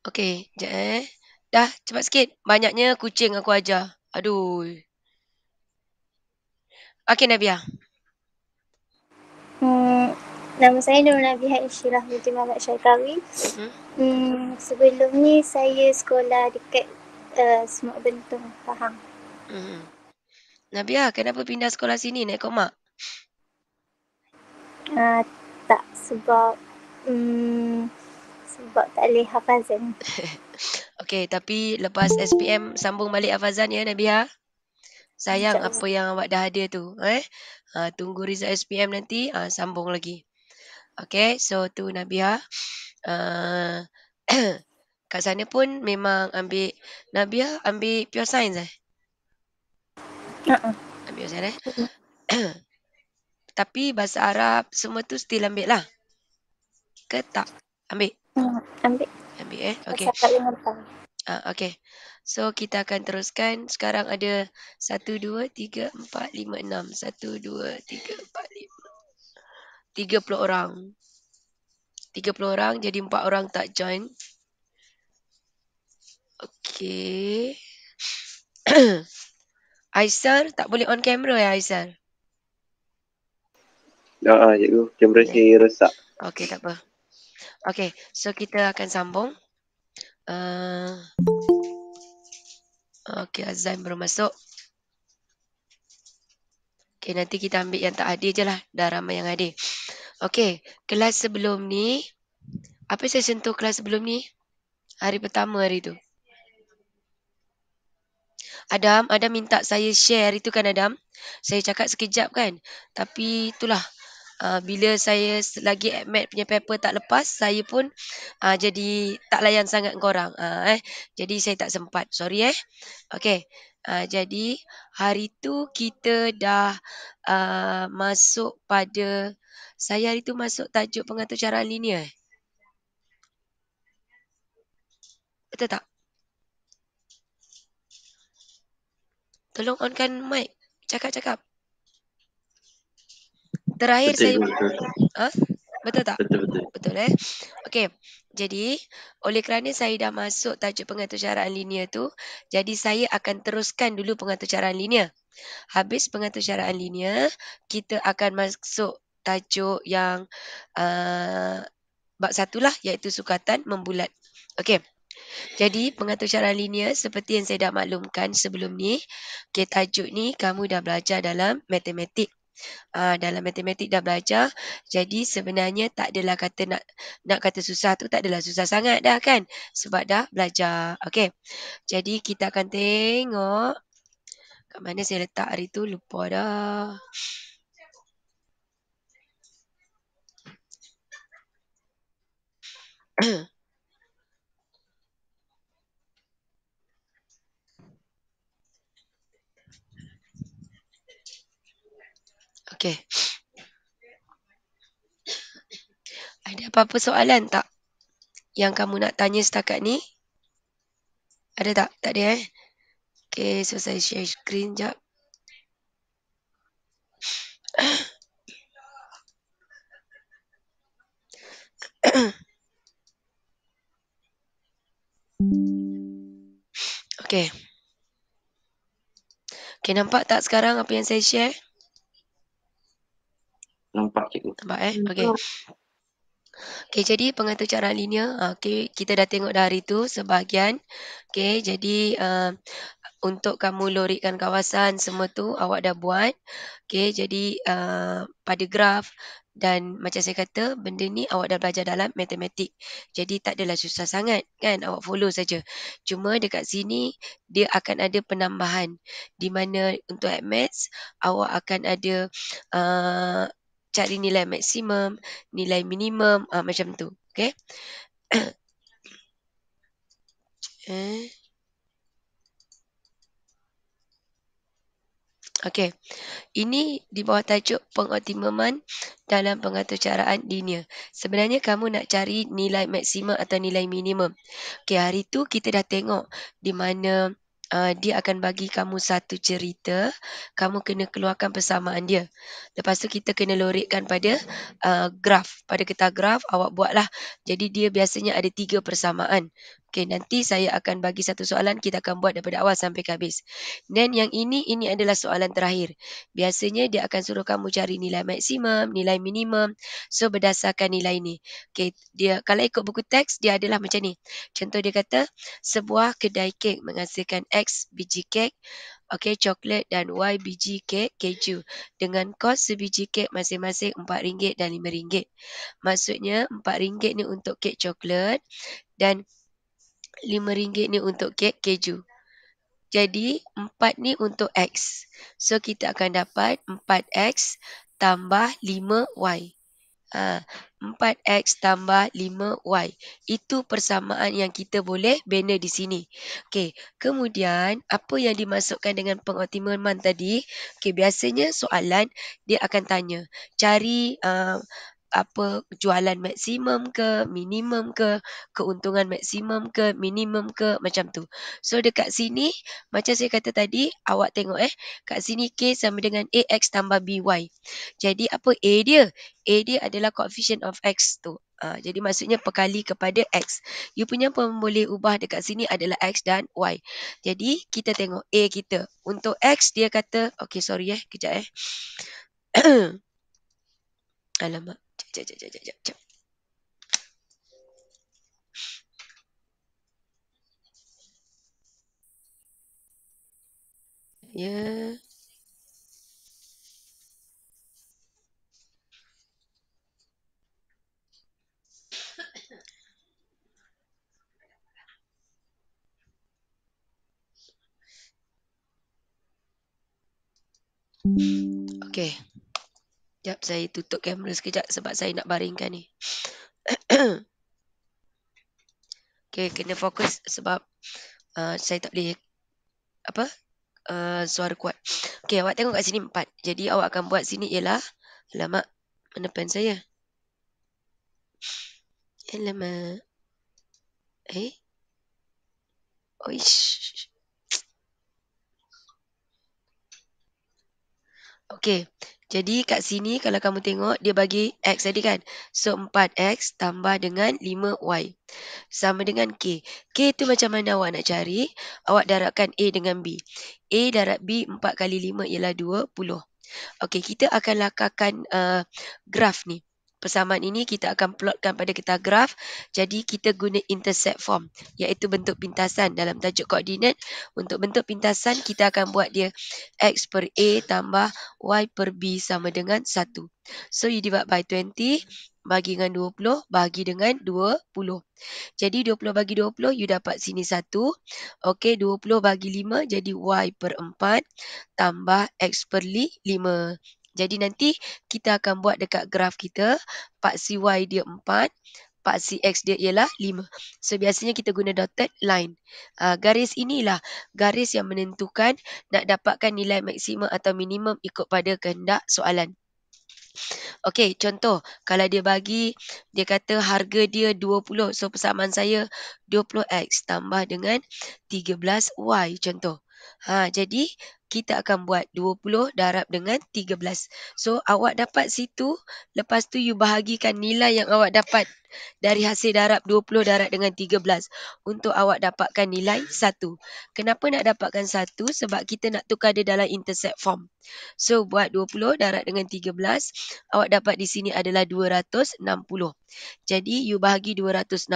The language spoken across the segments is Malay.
Okey, jap Dah, cepat sikit. Banyaknya kucing aku ajar. Aduh. Okey, Nabiah. Hmm, Nama saya Nur Nabiha Insyirah binti Muhammad Syarkawi. Mhm. Sebelum ni saya sekolah dekat Semak Bentong, Pahang. Mhm. Nabiah, kenapa pindah sekolah sini nak ikut mak? Tak, sebab tak boleh hafazan. Okey, tapi lepas SPM sambung balik hafazan ya, Nabiah. Sayang InsyaAllah. apa yang awak dah ada tu. Tunggu result SPM nanti, sambung lagi. Okey, so tu Nabiah. Uh, kat sana pun memang ambil, Nabiah ambil pure science Uh-uh. Ambil pure science Tapi bahasa Arab semua tu still ambil lah. Ke tak? Ambil? Ambil Ambil Okey. pasal kat Lengkong. Okey. So kita akan teruskan. Sekarang ada 1, 2, 3, 4, 5, 6. 1, 2, 3, 4, 5. 30 orang. 30 orang jadi 4 orang tak join. Okey. Aisar tak boleh on camera ya Aisar? Cikgu. Kamera saya rosak. Okey, tak apa. Okey, so kita akan sambung. Okey, Azan baru masuk. Okey, nanti kita ambil yang tak hadir je lah. Dah ramai yang hadir. Okey, kelas sebelum ni. Apa saya sentuh kelas sebelum ni? Hari pertama hari tu. Adam minta saya share hari tu kan Adam. Saya cakap sekejap kan. Tapi itulah. Bila saya lagi admit punya paper tak lepas, saya pun jadi tak layan sangat korang. Jadi saya tak sempat. Sorry Okey. Jadi hari tu kita dah masuk pada, saya hari tu masuk tajuk pengatur caraan linear. Betul tak? Tolong onkan mic. Cakap-cakap. Terakhir Betul, saya... betul. Betul tak? Betul. Betul Okey. Jadi, oleh kerana saya dah masuk tajuk pengatur caraan linear tu, jadi saya akan teruskan dulu pengatur caraan linear. Habis pengatur caraan linear, kita akan masuk tajuk yang bab 1 lah, iaitu sukatan membulat. Okey. Jadi, pengatur caraan linear seperti yang saya dah maklumkan sebelum ni, tajuk ni kamu dah belajar dalam matematik. Dalam matematik dah belajar. Jadi sebenarnya tak adalah kata nak kata susah tu, tak adalah susah sangat dah kan. Sebab dah belajar. Okey. Jadi kita akan tengok kat mana saya letak hari tu, lupa dah. Okey. Ada apa-apa soalan tak yang kamu nak tanya setakat ni? Ada tak? Tak ada Okey, so saya share screen jap. Okey. Okey, nampak tak sekarang apa yang saya share? Nampak, cikgu. Nampak Okey. Okey, jadi pengatur caraan linear. Okey, kita dah tengok dah hari tu sebahagian. Okey, jadi untuk kamu lorikkan kawasan semua tu awak dah buat. Okey, jadi pada graf dan macam saya kata, benda ni awak dah belajar dalam matematik. Jadi tak adalah susah sangat kan, awak follow saja. Cuma dekat sini dia akan ada penambahan di mana untuk maths awak akan ada cari nilai maksimum, nilai minimum, macam tu. Okey. Okey. Ini di bawah tajuk pengoptimuman dalam pengatur caraan linear. Sebenarnya kamu nak cari nilai maksimum atau nilai minimum. Okey, hari tu kita dah tengok di mana dia akan bagi kamu satu cerita, kamu kena keluarkan persamaan dia. Lepas tu kita kena lorikkan pada graf. Pada kertas graf awak buatlah. Jadi dia biasanya ada 3 persamaan. Okey, nanti saya akan bagi satu soalan, kita akan buat daripada awal sampai ke habis. Dan yang ini adalah soalan terakhir. Biasanya dia akan suruh kamu cari nilai maksimum, nilai minimum. So, berdasarkan nilai ni. Okey, dia kalau ikut buku teks, dia adalah macam ni. Contoh dia kata, sebuah kedai kek menghasilkan X biji kek, okey, coklat dan Y biji kek keju. Dengan kos sebiji kek masing-masing RM4 dan RM5. Maksudnya RM4 ni untuk kek coklat dan RM5 ni untuk kek keju. Jadi 4 ni untuk X. So kita akan dapat 4X tambah 5Y. 4X tambah 5Y. Itu persamaan yang kita boleh bina di sini. Okey, kemudian apa yang dimasukkan dengan pengoptimalan tadi? Okey, biasanya soalan dia akan tanya, cari apa jualan maksimum ke, minimum ke, keuntungan maksimum ke, minimum ke, macam tu. So dekat sini, macam saya kata tadi, awak tengok kat sini K sama dengan AX tambah BY. Jadi apa A dia? A dia adalah coefficient of X tu. Jadi maksudnya perkali kepada X. You punya pun boleh ubah dekat sini adalah X dan Y. Jadi kita tengok A kita. Untuk X dia kata, okay sorry kejap Alamak. Jap. Ya. Okey. Sekejap saya tutup kamera sekejap sebab saya nak baringkan ni. Okey, kena fokus sebab saya tak boleh suara kuat. Okey, awak tengok kat sini 4. Jadi awak akan buat sini ialah, alamak, mana pen saya? Alamak. Oish. Okey. Jadi kat sini kalau kamu tengok dia bagi X tadi kan. So 4X tambah dengan 5Y. Sama dengan K. K tu macam mana awak nak cari? Awak darabkan A dengan B. A darab B 4 kali 5 ialah 20. Okey, kita akan lakarkan graf ni. Persamaan ini kita akan plotkan pada kita graf. Jadi kita guna intercept form, iaitu bentuk pintasan dalam tajuk koordinat. Untuk bentuk pintasan kita akan buat dia X per A tambah Y per B sama dengan 1. So you divide by 20 bagi dengan 20 bagi dengan 20. Jadi 20 bagi 20 you dapat sini 1. Okey, 20 bagi 5 jadi Y per 4 tambah X per 5. Jadi nanti kita akan buat dekat graf kita, paksi Y dia 4, paksi X dia ialah 5. So biasanya kita guna dotted line. Garis inilah garis yang menentukan nak dapatkan nilai maksimum atau minimum ikut pada kehendak soalan. Okey, contoh kalau dia bagi, dia kata harga dia 20. So persamaan saya 20X tambah dengan 13Y contoh. Jadi kita akan buat 20 darab dengan 13. So awak dapat situ, lepas tu you bahagikan nilai yang awak dapat dari hasil darab 20 darab dengan 13 untuk awak dapatkan nilai 1. Kenapa nak dapatkan 1? Sebab kita nak tukar dia dalam intercept form. So buat 20 darab dengan 13, awak dapat di sini adalah 260. Jadi you bahagi 260,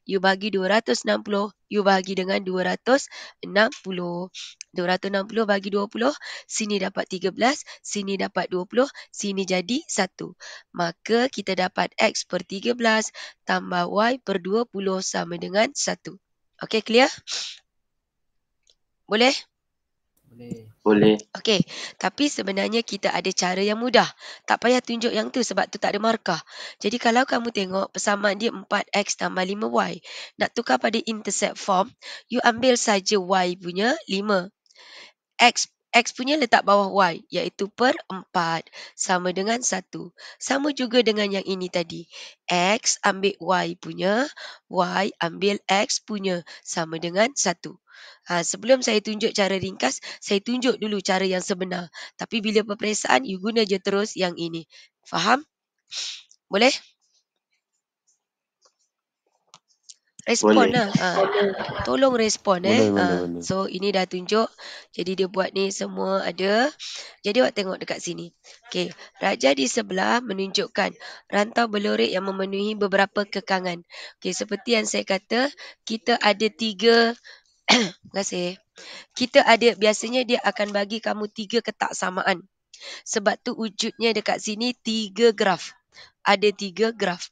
you bagi 260, you bahagi dengan 260. 260 bagi 20, sini dapat 13, sini dapat 20, sini jadi 1. Maka kita dapat X per 13 tambah Y per 20 sama dengan 1. Okey, clear? Boleh? Boleh. Okey, tapi sebenarnya kita ada cara yang mudah. Tak payah tunjuk yang tu sebab tu tak ada markah. Jadi kalau kamu tengok persamaan dia 4X tambah 5Y. Nak tukar pada intercept form, you ambil saja Y punya 5. X punya letak bawah Y, iaitu per 4 sama dengan 1. Sama juga dengan yang ini tadi. X ambil Y punya, Y ambil X punya sama dengan 1. Sebelum saya tunjuk cara ringkas, saya tunjuk dulu cara yang sebenar. Tapi bila peperiksaan, you guna je terus yang ini. Faham? Boleh? Respon lah. Tolong respon Boleh. So ini dah tunjuk. Jadi dia buat ni semua ada. Jadi awak tengok dekat sini. Okey, raja di sebelah menunjukkan rantau belurik yang memenuhi beberapa kekangan. Okey, seperti yang saya kata, kita ada 3 terima kasih. Kita ada, biasanya dia akan bagi kamu 3 ketaksamaan. Sebab tu wujudnya dekat sini 3 graf. Ada 3 graf.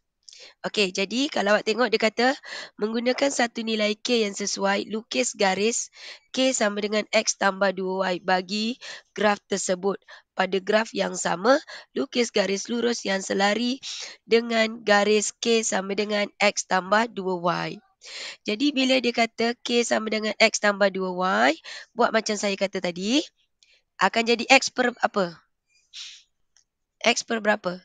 Okey, jadi kalau awak tengok dia kata menggunakan satu nilai K yang sesuai, lukis garis K sama dengan X tambah 2Y bagi graf tersebut. Pada graf yang sama, lukis garis lurus yang selari dengan garis K sama dengan X tambah 2Y. Jadi bila dia kata K sama dengan X tambah 2Y, buat macam saya kata tadi, akan jadi X per apa? X per berapa?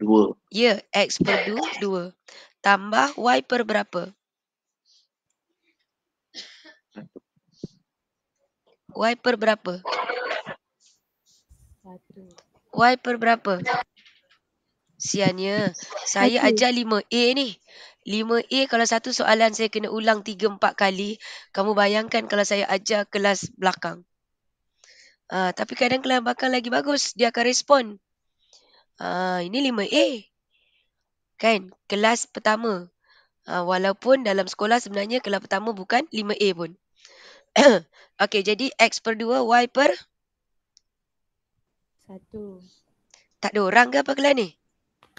2. Ya, X per 2. Tambah Y per berapa? Y per berapa? 1. Y per berapa? Siannya, saya 1. ajar 5A ni. 5A kalau satu soalan saya kena ulang 3-4 kali. Kamu bayangkan kalau saya ajar kelas belakang. Tapi kadang kelas belakang lagi bagus. Dia akan respon. Ini 5A. Kan? Kelas pertama. Walaupun dalam sekolah sebenarnya kelas pertama bukan 5A pun. Okey, jadi X per 2, Y per? 1. Tak ada orang ke apa kelas ni?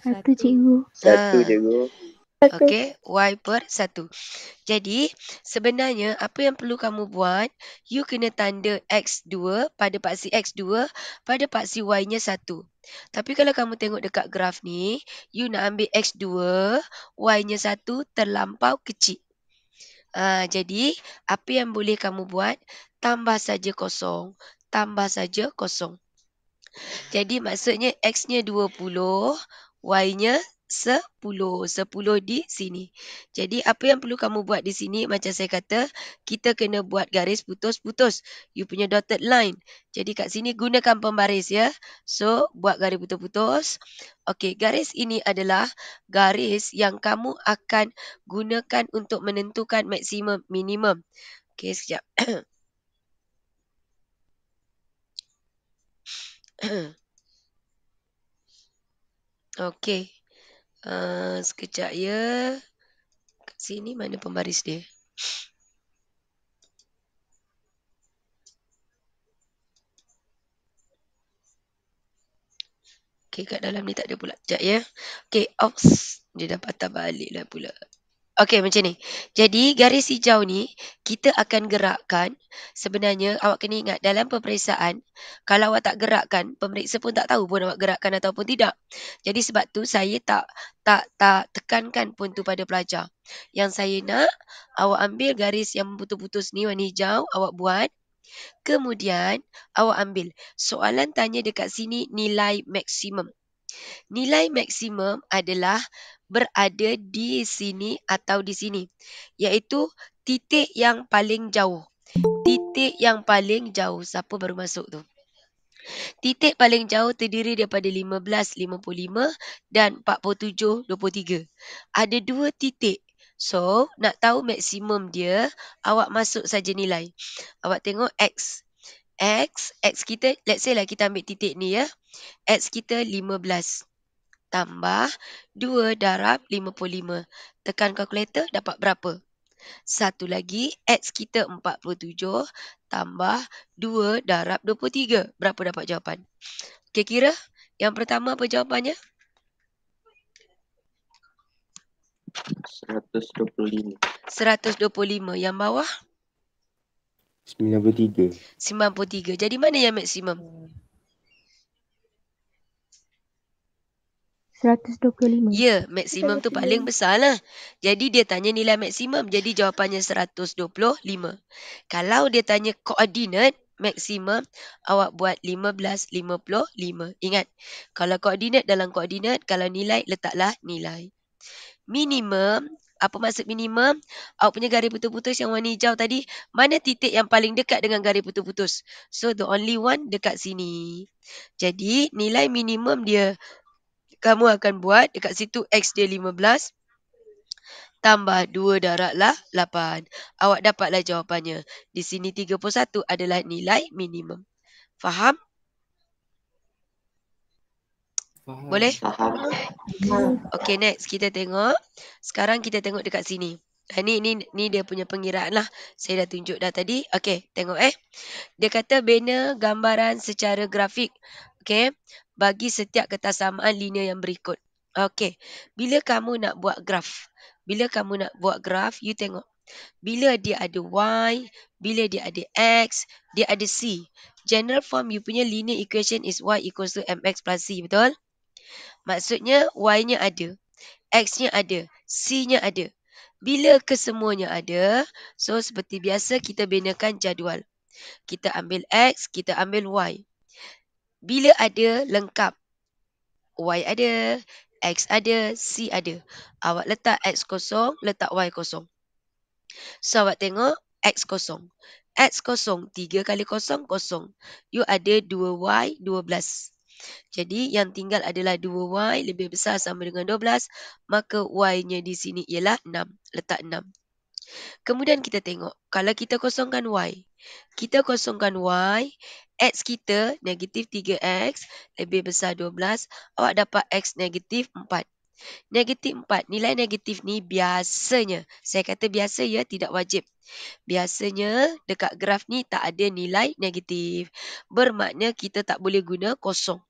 1 cikgu. 1 cikgu. Okey, Y per 1. Jadi, sebenarnya apa yang perlu kamu buat, you kena tanda X2 pada paksi X2 pada paksi Y-nya 1. Tapi kalau kamu tengok dekat graf ni, you nak ambil X2, Y-nya 1 terlampau kecil. Jadi, apa yang boleh kamu buat, tambah saja kosong. Tambah saja kosong. Jadi maksudnya X-nya 20, Y-nya 10. 10 di sini. Jadi apa yang perlu kamu buat di sini, macam saya kata, kita kena buat garis putus-putus. You punya dotted line. Jadi kat sini gunakan pembaris ya. So, buat garis putus-putus. Okey, garis ini adalah garis yang kamu akan gunakan untuk menentukan maksimum minimum. Okey, sekejap. Okey. Sekejap ya. Kat sini mana pembaris dia? Okey, kat dalam ni tak ada pula. Sekejap ya. Okey, ops. Dia dah patah balik lah pula. Okey, macam ni. Jadi, garis hijau ni, kita akan gerakkan. Sebenarnya, awak kena ingat, dalam peperiksaan, kalau awak tak gerakkan, pemeriksa pun tak tahu pun awak gerakkan ataupun tidak. Jadi, sebab tu, saya tak tekankan pun tu pada pelajar. Yang saya nak, awak ambil garis yang putus-putus ni, warna hijau, awak buat. Kemudian, awak ambil. Soalan tanya dekat sini, nilai maksimum. Nilai maksimum adalah berada di sini atau di sini. Iaitu titik yang paling jauh. Titik yang paling jauh. Siapa baru masuk tu? Titik paling jauh terdiri daripada 15, 55 dan 47, 23. Ada 2 titik. So, nak tahu maksimum dia, awak masuk saja nilai. Awak tengok X. X kita, let's say lah kita ambil titik ni ya. X kita 15. Tambah 2 darab 55. Tekan kalkulator, dapat berapa? Satu lagi, X kita 47. Tambah 2 darab 23. Berapa dapat jawapan? Okay, kira yang pertama apa jawapannya? 125. 125. Yang bawah? 93. 93. Jadi mana yang maksimum? 125. Ya, maksimum tu paling besar lah. Jadi dia tanya nilai maksimum. Jadi jawapannya 125. Kalau dia tanya koordinat maksimum, awak buat 15, 55. Ingat, kalau koordinat dalam koordinat, kalau nilai, letaklah nilai. Minimum, apa maksud minimum? Awak punya garis putus-putus yang warna hijau tadi, mana titik yang paling dekat dengan garis putus-putus? So, the only one dekat sini. Jadi, nilai minimum dia, kamu akan buat dekat situ X dia 15. tambah 2 darab 8. Awak dapatlah jawapannya. Di sini 31 adalah nilai minimum. Faham? Faham. Boleh? Faham. Okey, next kita tengok. Sekarang kita tengok dekat sini. Ni dia punya pengiraan lah. Saya dah tunjuk dah tadi. Okey, tengok Dia kata bina gambaran secara grafik. Okey, bagi setiap kesamaan linear yang berikut. Okey, bila kamu nak buat graf, you tengok. Bila dia ada Y, bila dia ada X, dia ada C. General form you punya linear equation is Y equals to MX plus C, betul? Maksudnya Y-nya ada, X-nya ada, C-nya ada. Bila kesemuanya ada, so seperti biasa kita binakan jadual. Kita ambil X, kita ambil Y. Bila ada, lengkap. Y ada, X ada, C ada. Awak letak X kosong, letak Y kosong. So, awak tengok X kosong. X kosong, 3 kali kosong, kosong. You ada 2Y, 12. Jadi, yang tinggal adalah 2Y lebih besar sama dengan 12. Maka Y-nya di sini ialah 6. Letak 6. Kemudian kita tengok. Kalau kita kosongkan Y. X kita negatif 3X lebih besar 12. Awak dapat X negatif 4. Negatif 4. Nilai negatif ni biasanya. Saya kata biasa ya, tidak wajib. Biasanya dekat graf ni tak ada nilai negatif. Bermakna kita tak boleh guna kosong.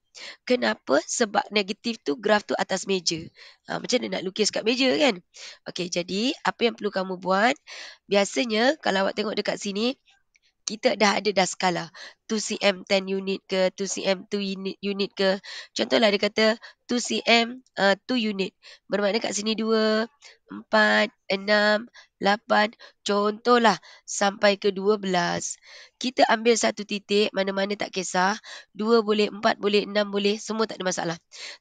Kenapa? Sebab negatif tu graf tu atas meja. Macam mana nak lukis kat meja kan? Okey, jadi apa yang perlu kamu buat? Biasanya kalau awak tengok dekat sini, kita dah ada skala. 2cm 10 unit ke, 2cm 2 unit ke. Contohlah dia kata 2cm 2 unit. Bermakna kat sini 2, 4, 6, 8. Contohlah sampai ke 12. Kita ambil satu titik, mana-mana tak kisah. 2 boleh, 4 boleh, 6 boleh. Semua tak ada masalah.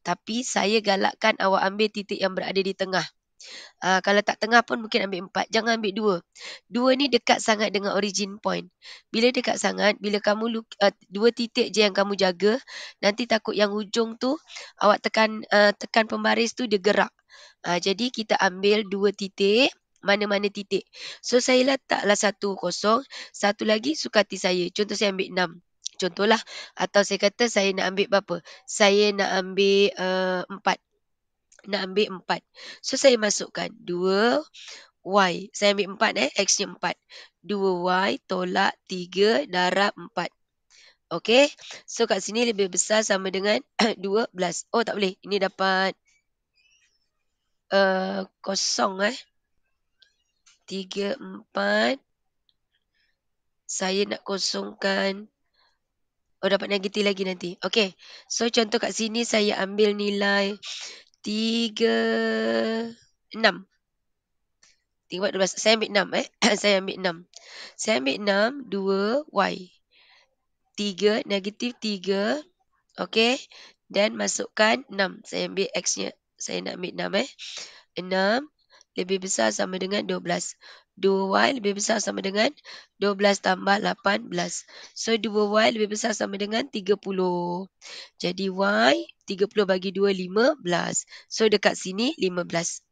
Tapi saya galakkan awak ambil titik yang berada di tengah. Kalau tak tengah pun mungkin ambil 4. Jangan ambil 2. 2 ni dekat sangat dengan origin point. Bila dekat sangat, bila kamu 2 titik je yang kamu jaga, nanti takut yang hujung tu awak tekan pembaris tu dia gerak. Jadi kita ambil 2 titik, mana-mana titik. So saya letaklah 1 kosong, satu lagi suka hati saya. Contoh saya ambil 6. Contohlah, atau saya kata saya nak ambil berapa? Saya nak ambil 4. So, saya masukkan 2Y. Saya ambil 4 X-nya 4. 2Y tolak 3 darab 4. Okey. So, kat sini lebih besar sama dengan 12. Oh, tak boleh. Ini dapat kosong 3, 4. Saya nak kosongkan. Oh, dapat negatif lagi nanti. Okey. So, contoh kat sini saya ambil nilai 3, 6. 12. Saya ambil 6 Saya ambil 6. Saya ambil 6, 2Y. 3, negatif 3. Okey. Dan masukkan 6. Saya ambil X-nya. Saya nak ambil 6 6 lebih besar sama dengan 12. 2Y lebih besar sama dengan 12 tambah 18. So, 2Y lebih besar sama dengan 30. Jadi, Y 30 bagi 2, 15. So, dekat sini 15.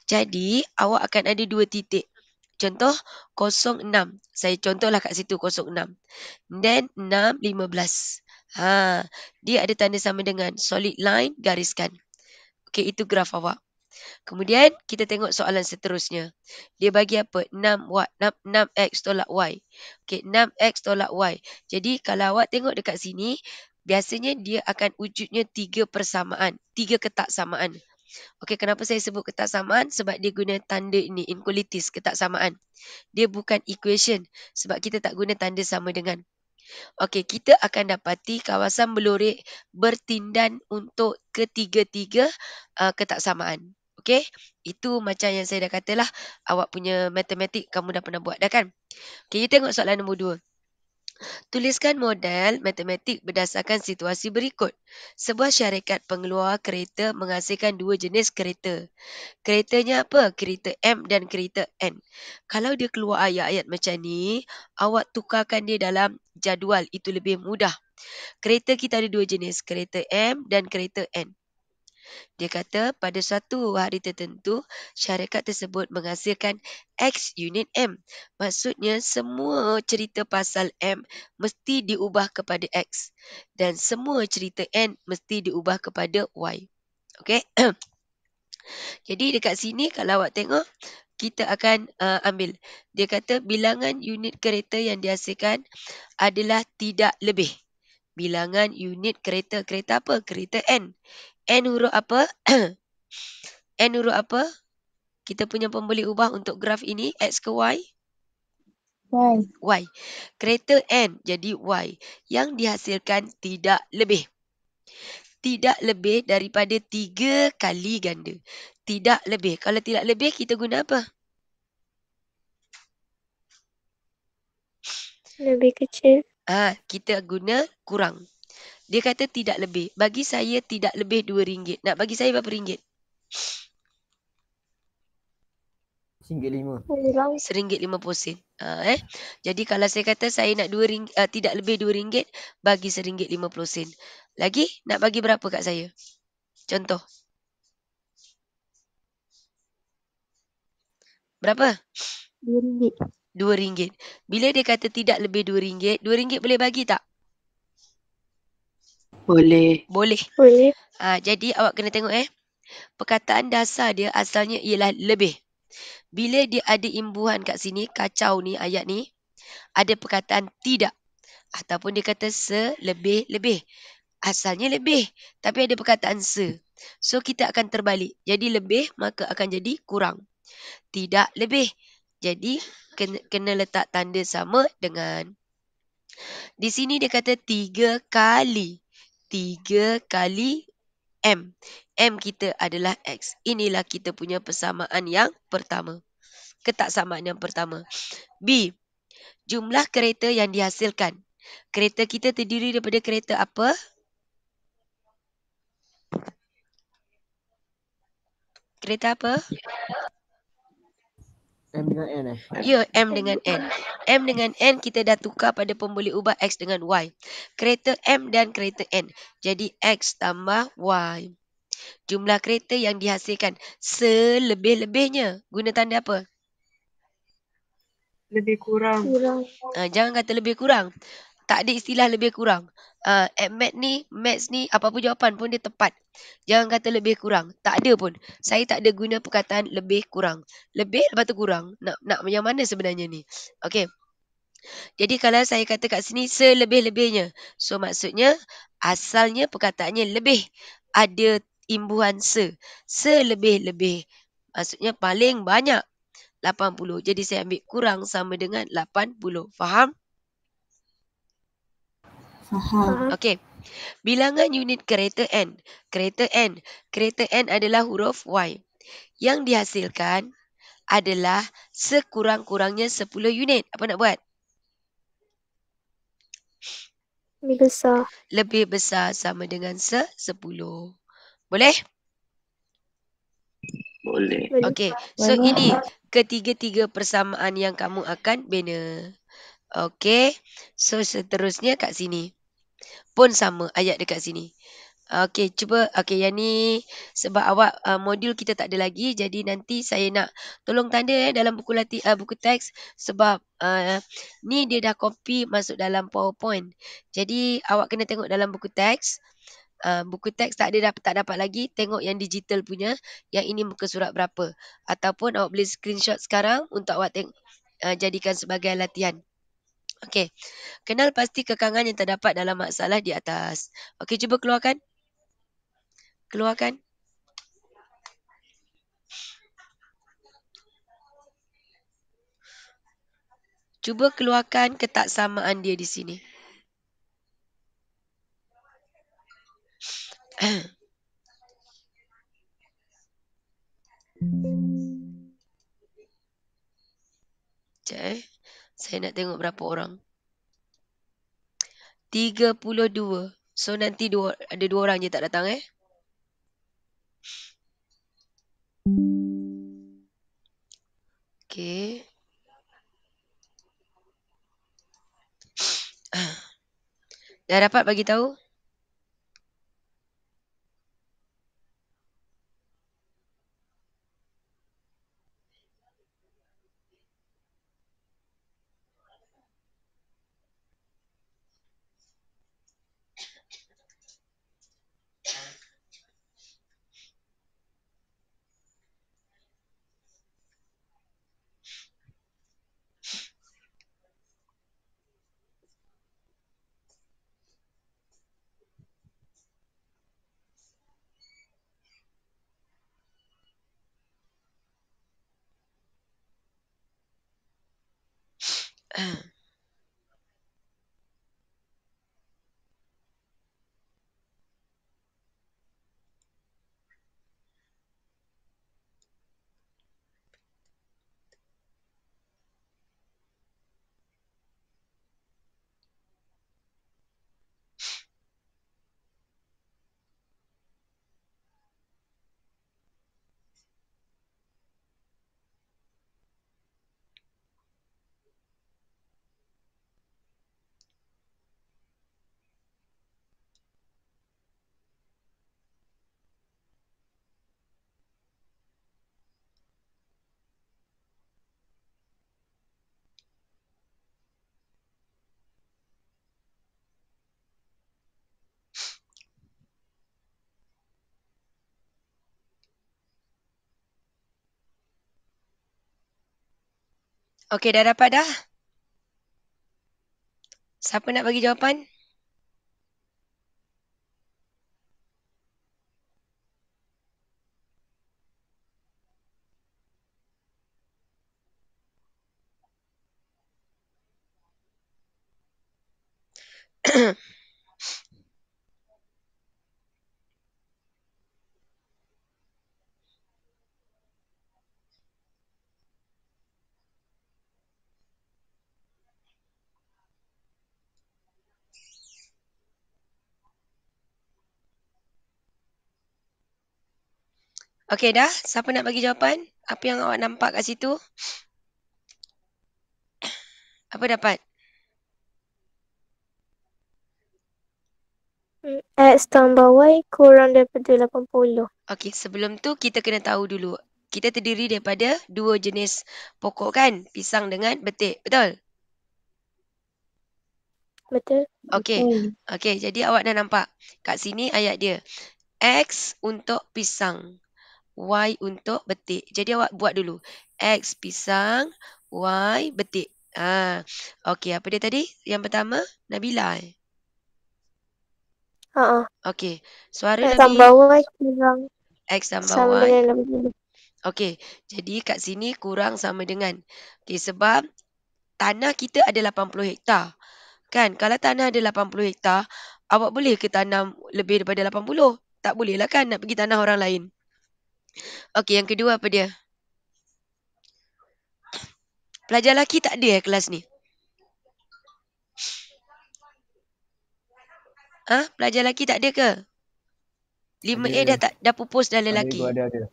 Jadi, awak akan ada 2 titik. Contoh 06. Saya contohlah kat situ 06. Then 6, 15. Dia ada tanda sama dengan solid line, gariskan. Okey, itu graf awak. Kemudian kita tengok soalan seterusnya. Dia bagi apa? 6X tolak Y. Okey, 6X tolak Y. Jadi kalau awak tengok dekat sini, biasanya dia akan wujudnya 3 persamaan, 3 ketak samaan. Okey, kenapa saya sebut ketak samaan? Sebab dia guna tanda ini, inequalities, ketak samaan. Dia bukan equation sebab kita tak guna tanda sama dengan. Okey, kita akan dapati kawasan berlorek bertindan untuk ketiga-tiga ketak samaan. Okey, itu macam yang saya dah katalah, awak punya matematik kamu dah pernah buat dah kan? Okey, kita tengok soalan nombor 2. Tuliskan model matematik berdasarkan situasi berikut. Sebuah syarikat pengeluar kereta menghasilkan 2 jenis kereta. Keretanya apa? Kereta M dan kereta N. Kalau dia keluar ayat-ayat macam ni, awak tukarkan dia dalam jadual. Itu lebih mudah. Kereta kita ada 2 jenis. Kereta M dan kereta N. Dia kata pada suatu hari tertentu, syarikat tersebut menghasilkan X unit M. Maksudnya semua cerita pasal M mesti diubah kepada X. Dan semua cerita N mesti diubah kepada Y. Okey. Jadi dekat sini kalau awak tengok, kita akan ambil. Dia kata bilangan unit kereta yang dihasilkan adalah tidak lebih. Bilangan unit kereta. Kereta apa? Kereta N. N huruf apa? N huruf apa? Kita punya pembeli ubah untuk graf ini, X ke Y? Y. Y. Kereta N jadi Y. Yang dihasilkan tidak lebih. Tidak lebih daripada 3 kali ganda. Tidak lebih. Kalau tidak lebih, kita guna apa? Lebih kecil. Kita guna kurang. Dia kata tidak lebih. Bagi saya tidak lebih RM2. Nak bagi saya berapa ringgit? RM1.5. RM1.50. Jadi kalau saya kata saya nak RM2, tidak lebih RM2, bagi RM1.50. Lagi nak bagi berapa kat saya? Contoh. Berapa? RM2. RM2. Bila dia kata tidak lebih RM2, RM2 boleh bagi tak? Boleh. Boleh. Boleh. Jadi awak kena tengok perkataan dasar dia asalnya ialah lebih. Bila dia ada imbuhan kat sini, kacau ni ayat ni, ada perkataan tidak. Ataupun dia kata selebih-lebih. Asalnya lebih, tapi ada perkataan se. So kita akan terbalik. Jadi lebih maka akan jadi kurang. Tidak lebih. Jadi kena letak tanda sama dengan. Di sini dia kata 3 kali. 3 kali M. M kita adalah X. Inilah kita punya persamaan yang pertama. Ketaksamaan yang pertama. B. Jumlah kereta yang dihasilkan. Kereta kita terdiri daripada kereta apa? Kereta apa? M dengan N Ya, M dengan N. M dengan N kita dah tukar pada pembuli ubah X dengan Y. Kereta M dan kereta N. Jadi X tambah Y. Jumlah kereta yang dihasilkan selebih-lebihnya. Guna tanda apa? Lebih kurang. Jangan kata lebih kurang. Tak ada istilah lebih kurang. Maths ni apa-apa jawapan pun dia tepat. Jangan kata lebih kurang. Tak ada pun. Saya tak ada guna perkataan lebih kurang. Lebih lepas tu kurang. Nak yang mana sebenarnya ni? Okey. Jadi kalau saya kata kat sini selebih-lebihnya. So maksudnya asalnya perkataannya lebih. Ada imbuhan se. Selebih-lebih. Maksudnya paling banyak. 80. Jadi saya ambil kurang sama dengan 80. Faham? Faham. Okey. Bilangan unit kereta N. Kereta N. Kereta N adalah huruf Y. Yang dihasilkan adalah sekurang-kurangnya 10 unit. Apa nak buat? Lebih besar. Lebih besar sama dengan 10. Boleh? Boleh. Okey. So ini ketiga-tiga persamaan yang kamu akan bina. Okey. So seterusnya kat sini. Pun sama ayat dekat sini. Okey, cuba. Okey, yang ni sebab awak modul kita tak ada lagi. Jadi nanti saya nak tolong tanda dalam buku buku teks. Sebab ni dia dah copy masuk dalam PowerPoint. Jadi awak kena tengok dalam buku teks. Buku teks tak dapat lagi. Tengok yang digital punya. Yang ini muka surat berapa. Ataupun awak boleh screenshot sekarang untuk awak jadikan sebagai latihan. Okey. Kenal pasti kekangan yang terdapat dalam masalah di atas. Okey, cuba keluarkan. Keluarkan. Cuba keluarkan ketaksamaan dia di sini. Sekejap Saya nak tengok berapa orang. 32. So nanti ada 2 orang je tak datang Okey. Dah dapat bagi tahu? Okey, dah dapat dah? Siapa nak bagi jawapan? Okey dah? Siapa nak bagi jawapan? Apa yang awak nampak kat situ? Apa dapat? X tambah Y kurang daripada 80. Okey, sebelum tu kita kena tahu dulu. Kita terdiri daripada dua jenis pokok kan? Pisang dengan betik. Betul? Betul? Okey. Okey, jadi awak dah nampak. Kat sini ayat dia. X untuk pisang. Y untuk betik. Jadi awak buat dulu. X pisang, Y betik. Okey, apa dia tadi? Yang pertama, Nabila. Haa. Okey, suara X Nabi tambah Y kurang X tambah sama Y. dengan 80. Okey, jadi kat sini kurang sama dengan. Okey, sebab tanah kita ada 80 hektar. Kan, kalau tanah ada 80 hektar, awak boleh ke tanam lebih daripada 80? Tak boleh lah kan nak pergi tanah orang lain. Okey, yang kedua apa dia? Pelajar lelaki tak ada kelas ni? Pelajar lelaki tak ada ke? 5A dah pupus dah lelaki. Ada.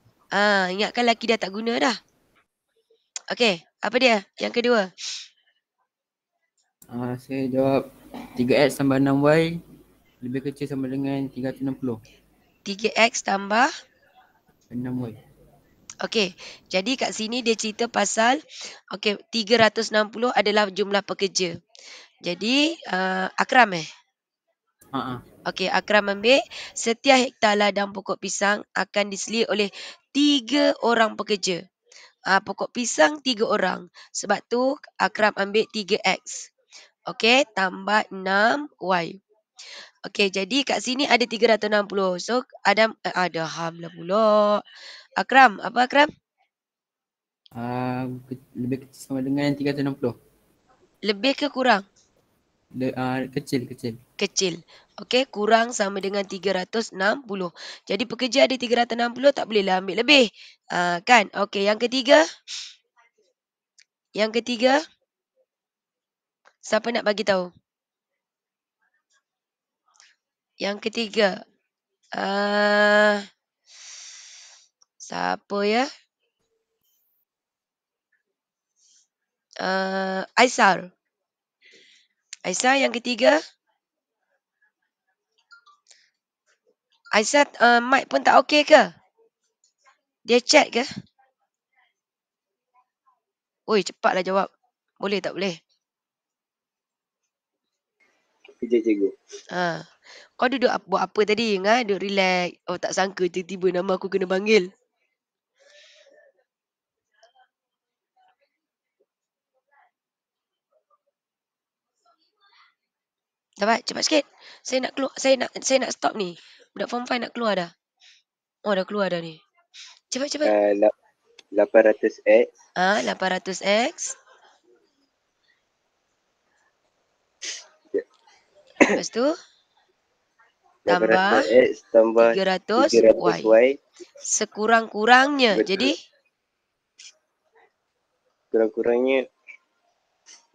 Ingatkan lelaki dah tak guna dah. Okey, apa dia? Yang kedua. Saya jawab 3X tambah 6Y lebih kecil sama dengan 360. 3X tambah 6Y. Okey, jadi kat sini dia cerita pasal 360 adalah jumlah pekerja. Jadi Akram Okey, Akram ambil setiap hektar ladang pokok pisang akan diselir oleh 3 orang pekerja. Pokok pisang 3 orang. Sebab tu Akram ambil 3X. Okey, tambah 6Y. Okey, jadi kat sini ada 360. So Adam ada hamlah pula. Akram, apa Akram? Lebih kecil sama dengan 360. Lebih ke kurang? Kecil. Kecil. Okey, kurang sama dengan 360. Jadi pekerja ada 360, tak bolehlah ambil lebih. Kan? Okey, yang ketiga. Yang ketiga. Siapa nak bagi tahu? Yang ketiga. Siapa ya? Aisar. Aisar yang ketiga. Aisar mic pun tak okey ke? Dia chat ke? Oi, cepatlah jawab. Boleh tak boleh? Kejap cikgu. Kau duduk buat apa tadi? Duduk relax. Oh, tak sangka tiba-tiba nama aku kena panggil. Dapat, cepat sikit. Saya nak keluar, saya nak stop ni. Budak form 5 nak keluar dah. Oh, dah keluar dah ni. Cepat. 800X 800X Lepas tu tambah 800X tambah 300Y. 300Y. Sekurang-kurangnya. Betul. Jadi Kurang-kurangnya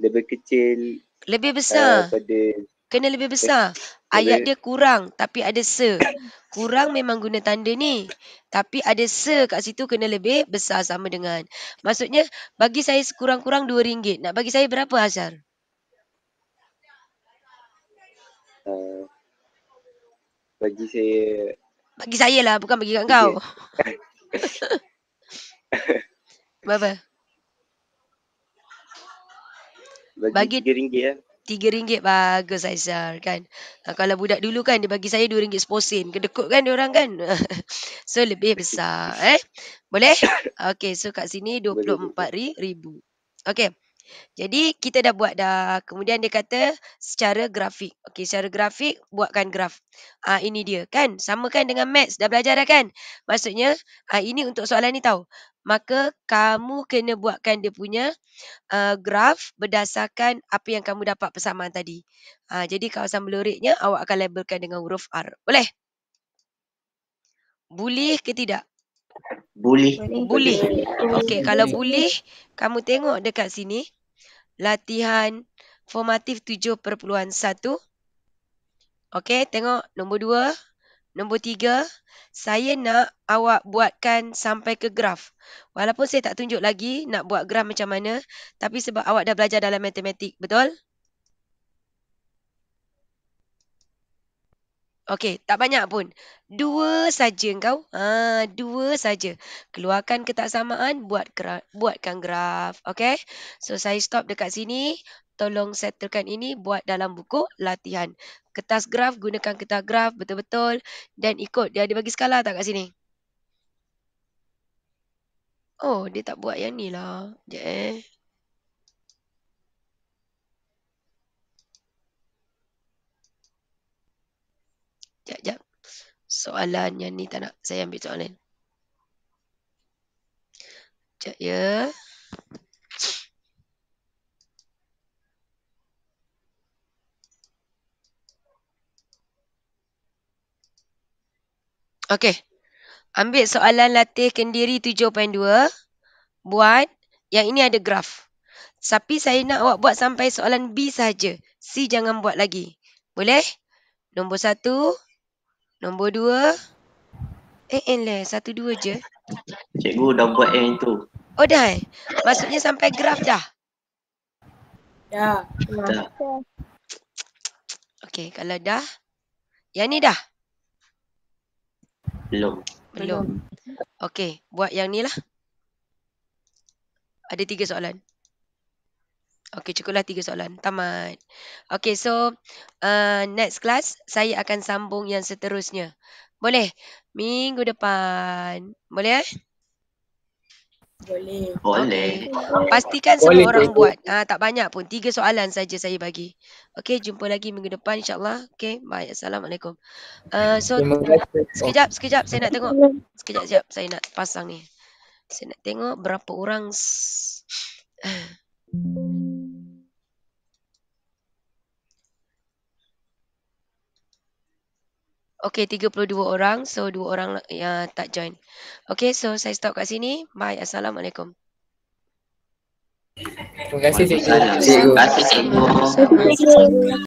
lebih kecil lebih besar. pada Kena lebih besar. Ayat dia kurang tapi ada se. Kurang memang guna tanda ni. Tapi ada se kat situ kena lebih besar sama dengan. Maksudnya bagi saya sekurang-kurang RM2. Nak bagi saya berapa Azhar? bagi saya Bagi saya lah, bukan bagi kat kau. Berapa? bagi RM3 lah. RM3 bagus Aizar kan. Kalau budak dulu kan dia bagi saya RM2 seposen. Kedekut kan diorang kan. So lebih besar Boleh? Okey, so kat sini RM24,000. Okey. Jadi kita dah buat dah. Kemudian dia kata secara grafik. Okey, secara grafik buatkan graf. Ini dia kan. Sama kan dengan maths. Dah belajar dah kan? Maksudnya ini untuk soalan ni tahu. Maka kamu kena buatkan dia punya graf berdasarkan apa yang kamu dapat persamaan tadi. Jadi kawasan meloriknya awak akan labelkan dengan huruf R. Boleh? Boleh ke tidak? Boleh. Boleh. Okey, kalau Boleh. boleh, kamu tengok dekat sini. Latihan formatif 7.1. Okey, tengok nombor 2, nombor 3. Saya nak awak buatkan sampai ke graf. Walaupun saya tak tunjuk lagi nak buat graf macam mana, tapi sebab awak dah belajar dalam matematik, betul? Okey, tak banyak pun. 2 saja kau. 2 saja. Keluarkan ketaksamaan, buatkan graf. Okey? So saya stop dekat sini. Tolong settlekan ini buat dalam buku latihan. Kertas graf, gunakan kertas graf betul-betul dan ikut. Dia ada bagi skala tak kat sini? Oh, dia tak buat yang ni lah. Sekejap Sekejap. Soalan yang ni tak nak. Saya ambil soalan. Sekejap ya. Okey. Ambil soalan latih kendiri 7.2. Buat. Yang ini ada graf. Tapi saya nak awak buat sampai soalan B saja. C jangan buat lagi. Boleh? Nombor 1. Nombor 2. Lah. 1, 2 je. Cikgu dah buat yang itu. Oh dah Maksudnya sampai graf dah? Dah. Dah. Okey, kalau dah. Yang ni dah? Belum. Okey, buat yang ni lah. Ada 3 soalan. Okey, cukuplah 3 soalan. Tamat. Okey, so next class saya akan sambung yang seterusnya. Boleh? Minggu depan. Boleh Boleh. Boleh. Okey. Pastikan semua orang buat. Tak banyak pun. 3 soalan saja saya bagi. Okey, jumpa lagi minggu depan insya-Allah. Okey, bye. Assalamualaikum. So sekejap saya nak tengok. Sekejap saya nak pasang ni. Saya nak tengok berapa orang Okey, 32 orang. So 2 orang yang tak join. Okey, so saya stop kat sini. Bye. Assalamualaikum. Terima kasih cikgu. Terima kasih cikgu. Sama-sama.